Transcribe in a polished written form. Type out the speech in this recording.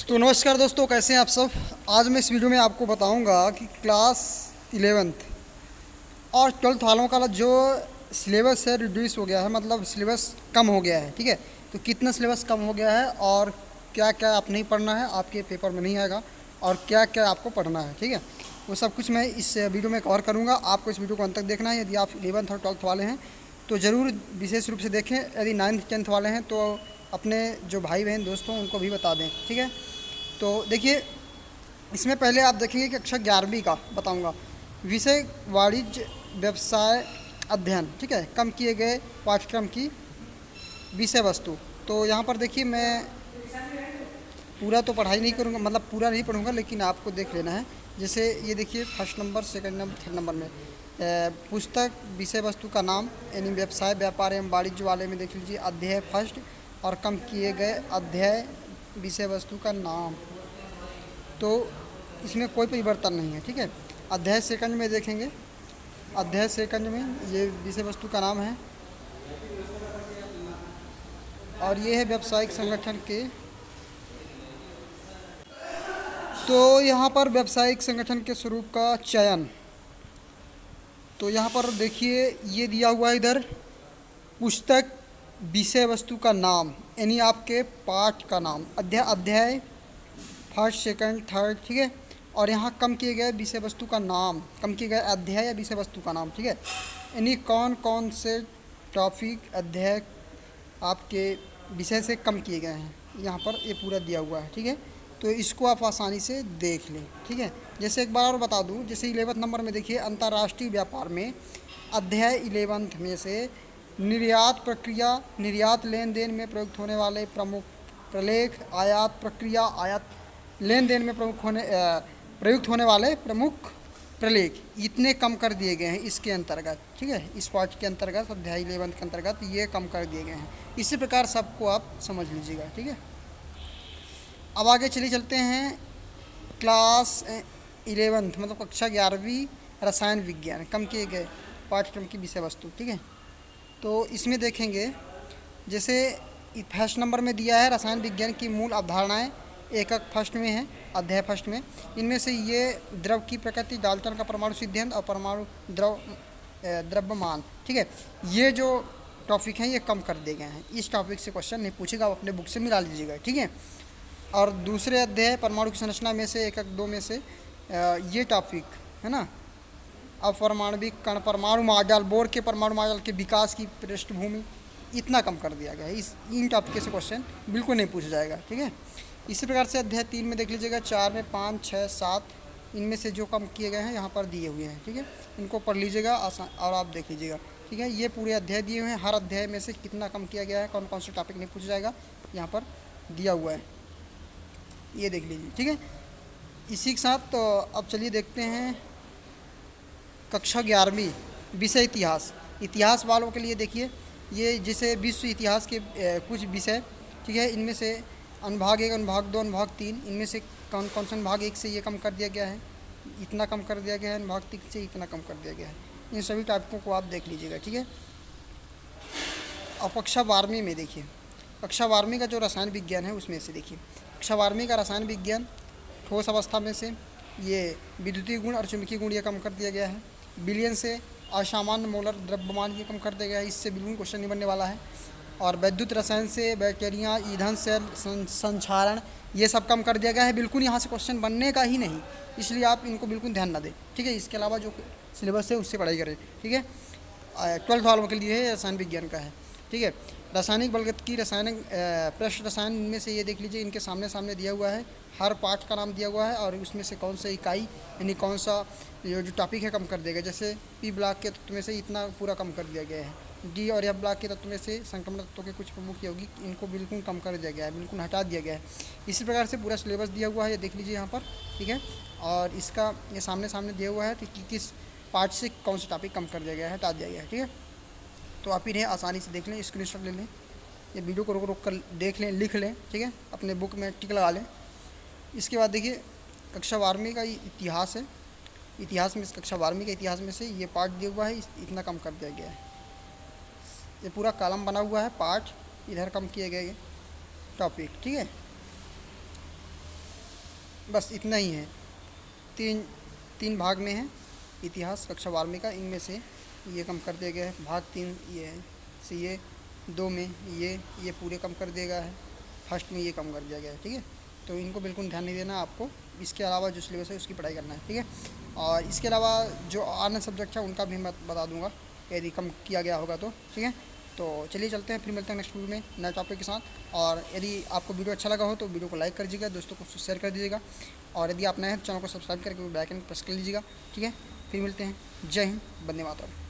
तो नमस्कार दोस्तों, कैसे हैं आप सब। आज मैं इस वीडियो में आपको बताऊंगा कि क्लास 11th और 12th वालों का जो सिलेबस है रिड्यूस हो गया है, मतलब सिलेबस कम हो गया है। ठीक है, तो कितना सिलेबस कम हो गया है और क्या क्या आप नहीं पढ़ना है, आपके पेपर में नहीं आएगा, और क्या क्या आपको पढ़ना है। ठीक है, वो सब कुछ मैं इस वीडियो में कवर करूँगा। आपको इस वीडियो को अंत तक देखना है। यदि आप 11th और 12th वाले हैं तो ज़रूर विशेष रूप से देखें। यदि 9th 10th वाले हैं तो अपने जो भाई बहन दोस्त हों उनको भी बता दें। ठीक है, तो देखिए, इसमें पहले आप देखेंगे कि कक्षा 11वीं का बताऊंगा। विषय वाणिज्य व्यवसाय अध्ययन। ठीक है, कम किए गए पाठ्यक्रम की विषय वस्तु। तो यहाँ पर देखिए, मैं पूरा तो पढ़ाई नहीं करूँगा, मतलब पूरा नहीं पढ़ूंगा, लेकिन आपको देख लेना है। जैसे ये देखिए, first number, second number, third number में पुस्तक विषय वस्तु का नाम, यानी व्यवसाय व्यापार एवं वाणिज्य वाले में देख लीजिए अध्याय फर्स्ट, और कम किए गए अध्याय विषय वस्तु का नाम। तो इसमें कोई परिवर्तन नहीं है। ठीक है, अध्याय सेकंड में देखेंगे, अध्याय सेकंड में ये विषय वस्तु का नाम है, और ये है व्यावसायिक संगठन के। तो यहाँ पर व्यावसायिक संगठन के स्वरूप का चयन। तो यहाँ पर देखिए, ये दिया हुआ है इधर, पुस्तक विषय वस्तु का नाम, यानी आपके पाठ का नाम, अध्याय फर्स्ट सेकंड थर्ड। ठीक है, और यहाँ कम किए गए विषय वस्तु का नाम, कम किए गए अध्याय या विषय वस्तु का नाम। ठीक है, यानी कौन कौन से टॉपिक अध्याय आपके विषय से कम किए गए हैं, यहाँ पर ये पूरा दिया हुआ है। ठीक है, तो इसको आप आसानी से देख लें। ठीक है, जैसे एक बार और बता दूँ, जैसे 11th नंबर में देखिए, अंतर्राष्ट्रीय व्यापार में अध्याय 11th में से निर्यात प्रक्रिया, निर्यात लेन देन में प्रयुक्त होने वाले प्रमुख प्रलेख, आयात प्रक्रिया, आयात लेन देन में प्रयुक्त होने वाले प्रमुख प्रलेख, इतने कम कर दिए गए हैं इसके अंतर्गत। ठीक है, इस पाठ के अंतर्गत, अध्याय 11 के अंतर्गत ये कम कर दिए गए हैं। इसी प्रकार सबको आप समझ लीजिएगा। ठीक है, अब आगे चलते हैं। क्लास 11th मतलब कक्षा 11वीं, रसायन विज्ञान, कम किए गए पाठ्यक्रम की विषय वस्तु। ठीक है, तो इसमें देखेंगे, जैसे फर्स्ट नंबर में दिया है रसायन विज्ञान की मूल अवधारणाएं, एकक फर्स्ट में है, अध्याय फर्स्ट में। इनमें से ये द्रव की प्रकृति, डाल्टन का परमाणु सिद्धांत और परमाणु द्रव्यमान। ठीक है, ये जो टॉपिक हैं ये कम कर दिए गए हैं। इस टॉपिक से क्वेश्चन नहीं पूछेगा, आप अपने बुक से मिला लीजिएगा। ठीक है, और दूसरे अध्याय परमाणु की संरचना में से एकक 2 में से ये टॉपिक है ना, अपरमाणविक कण, परमाणु मॉडल, बोर के परमाणु मॉडल के विकास की पृष्ठभूमि, इतना कम कर दिया गया है। इन टॉपिक से क्वेश्चन बिल्कुल नहीं पूछा जाएगा। ठीक है, इसी प्रकार से अध्याय 3 में देख लीजिएगा, 4 में 5, 6, 7, इनमें से जो कम किए गए हैं यहाँ पर दिए हुए हैं। ठीक है, इनको पढ़ लीजिएगा आसान, और आप देख लीजिएगा। ठीक है, ये पूरे अध्याय दिए हुए हैं, हर अध्याय में से कितना कम किया गया है, कौन कौन से टॉपिक नहीं पूछा जाएगा, यहाँ पर दिया हुआ है, ये देख लीजिए। ठीक है, इसी के साथ तो अब चलिए देखते हैं कक्षा 11वीं, विषय इतिहास। इतिहास वालों के लिए देखिए, ये जैसे विश्व इतिहास के कुछ विषय। ठीक है, इनमें से अनुभाग 1, अनुभाग 2, अनुभाग 3, इनमें से कौन कौन सा अनुभाग 1 से ये कम कर दिया गया है, इतना कम कर दिया गया है, अनुभाग 3 से इतना कम कर दिया गया है। इन सभी टॉपिकों को आप देख लीजिएगा। ठीक है, अब कक्षा 12वीं में देखिए, कक्षा 12वीं का जो रसायन विज्ञान है उसमें से देखिए, कक्षा 12वीं का रसायन विज्ञान, ठोस अवस्था में से ये विद्युतीय गुण और चुंबकीय गुण ये कम कर दिया गया है। विलयन से असामान्य मोलर द्रव्यमान ये कम कर दिया गया है, इससे बिल्कुल क्वेश्चन नहीं बनने वाला है। और वैद्युत रसायन से बैक्टीरिया, ईंधन, सेल संक्षारण, ये सब कम कर दिया गया है। बिल्कुल यहाँ से क्वेश्चन बनने का ही नहीं, इसलिए आप इनको बिल्कुल ध्यान ना दें। ठीक है, इसके अलावा जो सिलेबस है उससे पढ़ाई करें। ठीक है, 12th वालों के लिए है, रसायन विज्ञान का है। ठीक है, रासायनिक बलगत रासायनिक पृष्ठ रसायन, इनमें से ये देख लीजिए, इनके सामने सामने दिया हुआ है, हर पाठ का नाम दिया हुआ है, और उसमें से कौन सा इकाई, यानी कौन सा जो टॉपिक है कम कर देगा। जैसे पी ब्लॉक के तत्व में से इतना पूरा कम कर दिया गया है, डी और एफ ब्लॉक के तत्व में से संक्रमण तत्वों के कुछ प्रमुख यौगिक, इनको बिल्कुल कम कर दिया गया है, बिल्कुल हटा दिया गया है। इसी प्रकार से पूरा सिलेबस दिया हुआ है, ये देख लीजिए यहाँ पर। ठीक है, और इसका ये सामने सामने दिया हुआ है कि किस पार्ट से कौन सा टॉपिक कम कर दिया गया है, हटा दिया गया है। ठीक है, तो आप इन्हें आसानी से देख लें, स्क्रीनशॉट ले लें, ये वीडियो को रोक रोक कर देख लें, लिख लें। ठीक है, अपने बुक में टिक लगा लें। इसके बाद देखिए, कक्षा 12वीं का इतिहास है, इतिहास में कक्षा 12वीं के इतिहास में से ये पार्ट दिया हुआ है, इतना कम कर दिया गया है। ये पूरा कॉलम बना हुआ है, पार्ट इधर कम किए गए टॉपिक। ठीक है, बस इतना ही है। तीन तीन भाग में है इतिहास कक्षा 12वीं का, इनमें से ये कम कर दिया गया है। भाग 3 ये है, से ये 2 में ये पूरे कम कर दिया गया है। फर्स्ट में ये कम कर दिया गया है, ठीक है। तो इनको बिल्कुल ध्यान नहीं देना आपको। इसके अलावा जो सिलेबस है उसकी पढ़ाई करना है, ठीक है। और इसके अलावा जो अन्य सब्जेक्ट है उनका भी मैं बता दूंगा यदि कम किया गया होगा तो, ठीक है। तो चलिए चलते हैं, फिर मिलते हैं नेक्स्ट वीडियो में नए टॉपिक के साथ। और यदि आपको वीडियो अच्छा लगा हो तो वीडियो को लाइक कर दीजिएगा, दोस्तों को शेयर कर दीजिएगा। और यदि आप नए हैं तो चैनल को सब्सक्राइब करके बेल आइकन प्रेस कर लीजिएगा, ठीक है। फिर मिलते हैं। जय हिंद, वंदे मातरम।